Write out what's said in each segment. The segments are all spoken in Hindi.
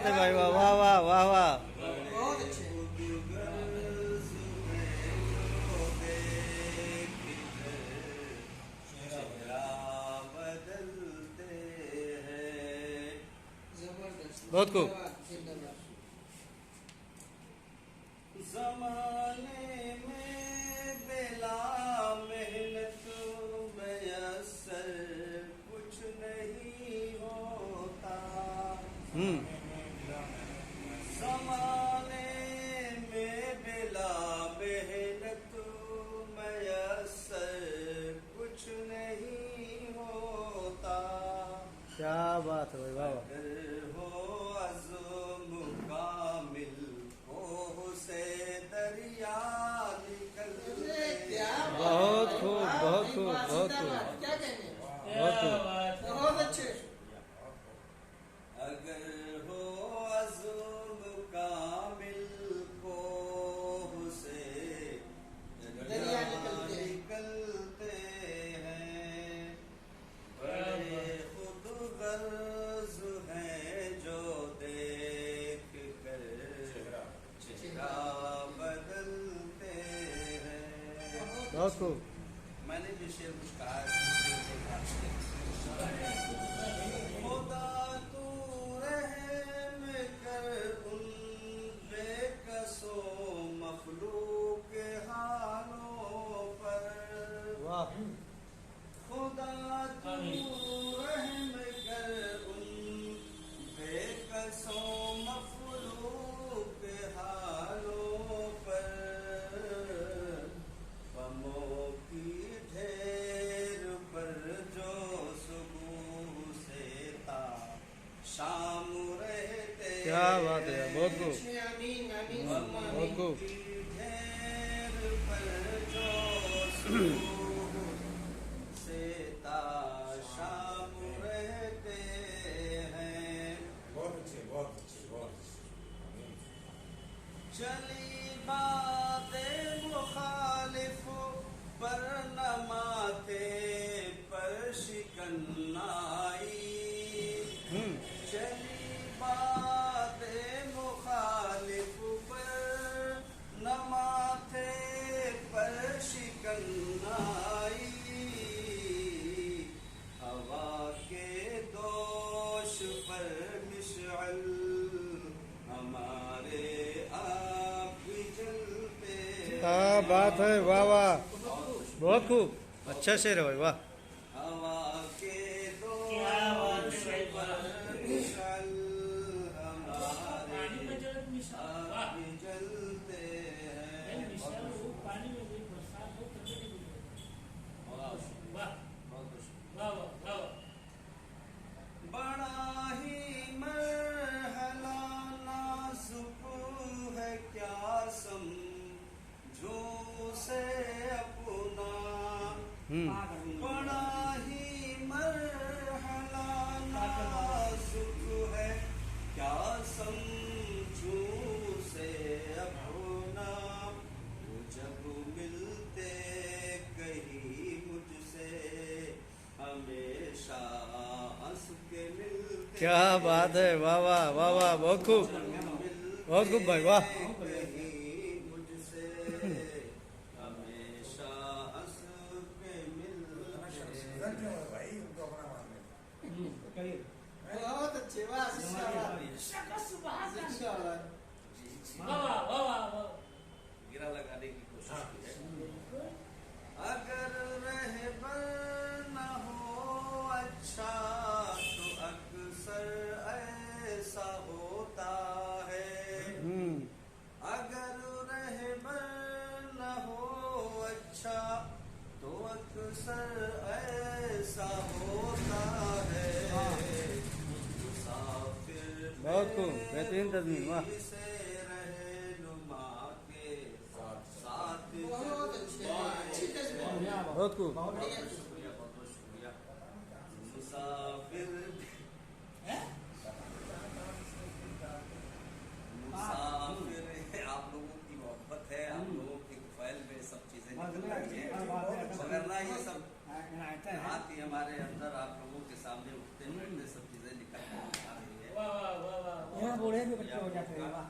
है भाई, वाह वाह वाह वाह वाह। बहुत अच्छे। जबरदस्त। बहुत खूब। जिंदाबाद, जिंदाबाद। ज़माने में बेला मेहनत मयस्सर कुछ नहीं होता। ज़माने में बेला मेहनत मयस्सर कुछ नहीं होता। क्या बात है भाई, वाह वाह। अगर हो अज़्म कामिल हो से दरिया निकलते। क्या बात है। बहुत खूब, वाह, बहुत भाई, खूब, वाह, बहुत जिंदाबाद। खूब। क्या कहने। बहुत खूब। बहुत अच्छे। अगर हो अज़्म कामिल को से दरिया निकलते हैं। निकलते हैं। बड़े खुद गर्ज हैं जो देख कर चेहरा बदलते हैं। बहुत खूब। मैंने भी शेर कुछ कहा है। खुदा तू रहम कर उन बेकसो मखलूक के हालों पर। वाह। खुदा तू रहम कर उन बेकसो मखलूक के हालों पर। गमों की ढेर पर जो सुबह से ता शाम रहते। क्या बात है, बहुत खूब। अच्छे, आमीन, आमीन, सुम्मा बहुत आमीन। खूब। की ढेर पर जो सुबह से ता शाम रहते हैं। बहुत अच्छे, बहुत अच्छे, बहुत अच्छे। चली बातें मुखालिफ पर न माथे पर शिकन आई। चली बातें मुखालिफ पर न माथे पर शिकन आई। हवा के दोष पर मिशअल हमारे आप भी जलते हैं। क्या बात है, वाह वाह। बहुत खूब। अच्छा शेर है भाई, वाह। हवा के क्या बात दोष है पर भाई, मिशअल पानी में हमारे जल मिशा, आप वाह। भी जलते हैं। मिशा वो पानी में भी बरसात हो तब भी नहीं। वाह वाह बहुत शुक्रिया। वाह वाह वाह। बड़ा ही मरहला नाजुक है क्या समझो से अपना। बड़ा ही मरहला नाजुक है क्या समझो से अपना। वो जब मिलते कहीं मुझसे हमेशा हंस के मिलते। क्या बात है, वाह वाह वाह वाह। बहुत खूब, बहुत खूब भाई, वाह। कहीं मुझसे हमेशा हंस के मिलते। क्यों है भाई, उनको अपना मानने। बहुत अच्छे, वाह, जिंदाबाद। जिंदाबाद। वाह वाह वाह वाह वाह। गिरा लगाने की कोशिश की है। अगर रहबर न हो अच्छा तो अक्सर ऐसा होता है। अगर रहबर न हो अच्छा तो अक्सर ऐसा होता है। मुसाफिर बहुत खूब, बेहतरीन तस्वीर, वाह। से रहनुमा के साथ बहुत अच्छे, अच्छी तस्वीर। बहुत खूब। बढ़िया। शुक्रिया, बहुत बहुत शुक्रिया। मुसाफिर मुसाफिर आप लोगों की मोहब्बत है, आप लोगों की फैल में सब चीजें निकल रही हैं। वरना ये सब हाथ ही हमारे अंदर आप लोगों के सामने उठते बैठते सब चीजें निकल आ रही है। वाह वाह वाह वाह यहाँ बूढ़े भी बच्चे हो जाते हैं वाह।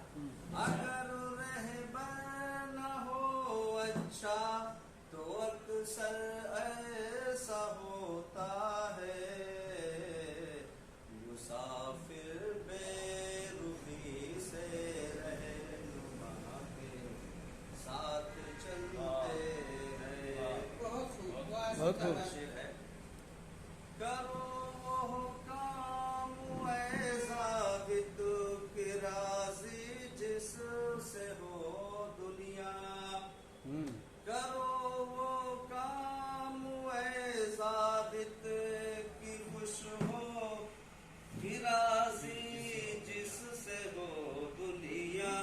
अगर रहबर न हो अच्छा तो अक्सर ऐसा होता है, मुसाफिर बेरुखी से रहनुमा के साथ चलते हैं। बहुत खूब, वाह, बहुत खूब। शाबाश। शेर है, करो वो काम ऐसा बिद के राजी जिससे हो दुनिया, करो वो काम ऐसा बिद की खुश हो की राजी जिससे हो दुनिया,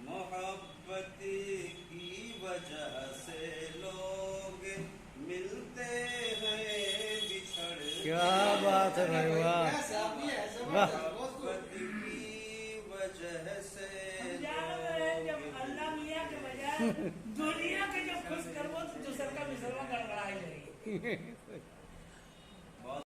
मोहब्बत की वजह से लोग मिलते हैं बिछड़ क्या बात है भाई, वाह क्या साफी है, वाह। जबरदस्त, बहुत खूब। मोहब्बत की वजह से हम जान रहे हैं जब अल्लाह मियाँ के बजाय दुनिया के जब खुश करबो तो दूसर का मिसरवा गड़बड़ा जाएगी।